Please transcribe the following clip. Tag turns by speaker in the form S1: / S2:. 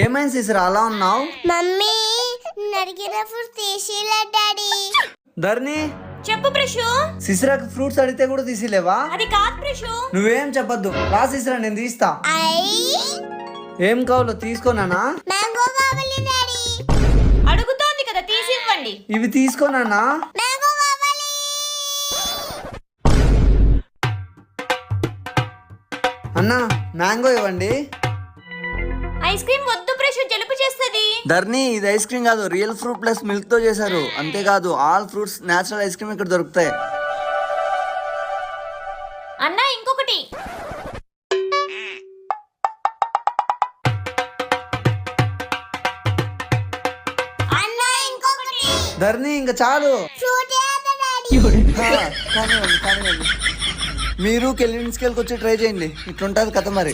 S1: ఏమైంది సిస్టర్ అలా ఉన్నావు?
S2: మమ్మీ నరికిన ఫ్రూట్స్ తీసిలే డాడీ.
S1: ధర్ని
S3: చెప్పు ప్రశు.
S1: సిస్రాకి ఫ్రూట్స్ అడిగితే కూడా తీసిలేవా?
S3: అది కాదు ప్రశు.
S1: నువ్వేం చెప్పొద్దు, రా సిస్రా నేను తీస్తా. ఏం కావాలో తీసుకోనానా?
S2: మ్యాంగో కావాలి డాడీ.
S3: అడుగుతోంది కదా తీసివ్వండి.
S1: ఇవి తీసుకోనానా?
S2: మ్యాంగో కావాలి.
S1: అన్నా మ్యాంగో ఇవ్వండి.
S3: ఐస్ క్రీమ్ వద్దు ప్రశు, జలుబు చేస్తుంది.
S1: ధర్ని ఇది ఐస్ క్రీమ్ కాదు, రియల్ ఫ్రూట్ ప్లస్ మిల్క్ తో చేశారు. అంతేకాదు all fruits natural ice cream ఇక్కడ దొరుకుతాయి.
S3: అన్న ఇంకొకటి.
S2: అన్నా ఇంకొకటి.
S1: ధర్ని ఇంకా చాలు.
S2: ఫ్రూట్ ఏదా డాడీ?
S1: కానివ్వండి. మీరు కెళ్ళి వచ్చి ట్రై చేయండి. ఇట్లుంటది కథ మరి.